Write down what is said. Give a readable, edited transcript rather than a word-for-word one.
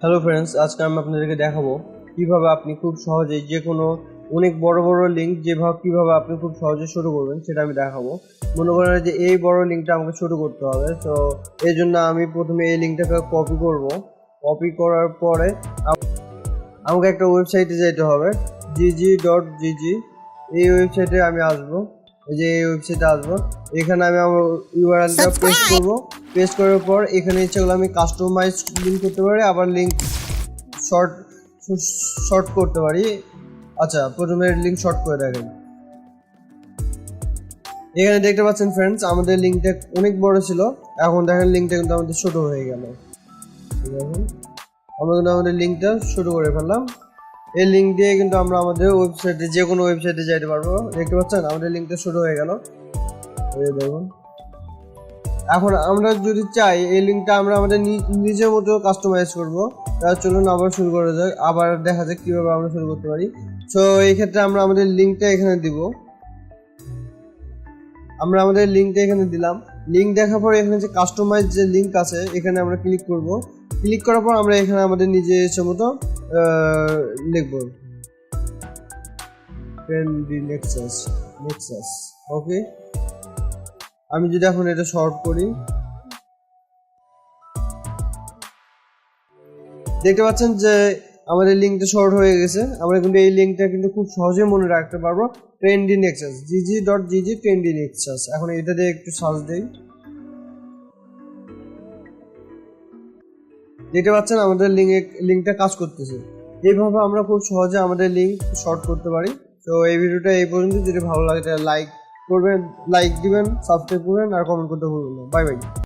Hello friends, আজকে আমি আপনাদেরকে দেখাবো কিভাবে আপনি খুব সহজেই যে কোনো অনেক বড় বড় লিঙ্ক কিভাবে আপনি খুব সহজে শুরু করবেন সেটা আমি দেখাবো। মনে করেন যে এই বড় লিঙ্কটা আমাকে শুরু করতে হবে, তো এই জন্য আমি প্রথমে এই লিঙ্কটাকে কপি করব। কপি করার পরে আমাকে একটা ওয়েবসাইটে যেতে হবে, gg.gg। এই ওয়েবসাইটে আমি আসবো, এই ওয়েবসাইটে আসবো। এখানে আমি আমার ইউআরএলটা পেস্ট করব। পেস্ট করার পর এখানে ইচ্ছে করলে আমি কাস্টমাইজ লিঙ্ক করতে পারি, আবার লিঙ্ক শর্ট শর্ট করতে পারি। আচ্ছা, প্রথমে লিঙ্ক শর্ট করে দেখেন। এখানে দেখতে পাচ্ছেন ফ্রেন্ডস, আমাদের লিঙ্কটা অনেক বড় ছিল, এখন দেখেন লিঙ্কটা কিন্তু আমাদের ছোট হয়ে গেল। দেখুন, আমরা কিন্তু আমাদের লিঙ্কটা শুরু করে ফেললাম। এই লিঙ্ক দিয়ে কিন্তু আমরা আমাদের ওয়েবসাইটে যে কোনো ওয়েবসাইটে যেতে পারবো। দেখতে পাচ্ছেন আমাদের লিঙ্কটা শুরু হয়ে গেল। এই দেখুন, এখন আমরা যদি চাই এই লিঙ্কটা আমরা আমাদের নিজের মতো কাস্টমাইজ করবো, তাহলে চলুন আবার শুরু করা যাক। আবার দেখা যাক কিভাবে আমরা শুরু করতে পারি। সো এই ক্ষেত্রে আমরা আমাদের লিঙ্কটা এখানে দিব। আমরা আমাদের লিঙ্কটা এখানে দিলাম। লিঙ্ক দেখার পর এখানে যে কাস্টমাইজ যে লিঙ্ক আছে এখানে আমরা ক্লিক করব। ক্লিক করার পর আমরা এখানে আমাদের নিজের ইচ্ছে মতো লিখব ট্রেন্ডি নেক্সাস। ওকে, আমি যদি এখন এটা শর্ট করি, দেখতে পাচ্ছেন যে আমাদের লিঙ্কটা শর্ট হয়ে গেছে। আমরা কিন্তু এই লিঙ্কটা কিন্তু খুব সহজে মনে রাখতে পারবো, trendy Nexus, gg.gg trendy Nexus. এখন এটা দিয়ে একটু সার্চ দেই। দেখতে পাচ্ছেন আমাদের লিঙ্কটা কাজ করতেছে। এইভাবে আমরা খুব সহজে আমাদের লিঙ্ক শর্ট করতে পারি। তো এই ভিডিওটা এই পর্যন্ত। যদি ভালো লাগে তাহলে লাইক করবেন, লাইক দিবেন, সাবস্ক্রাইব করবেন আর কমেন্ট করতে ভুলবেন না। Bye bye.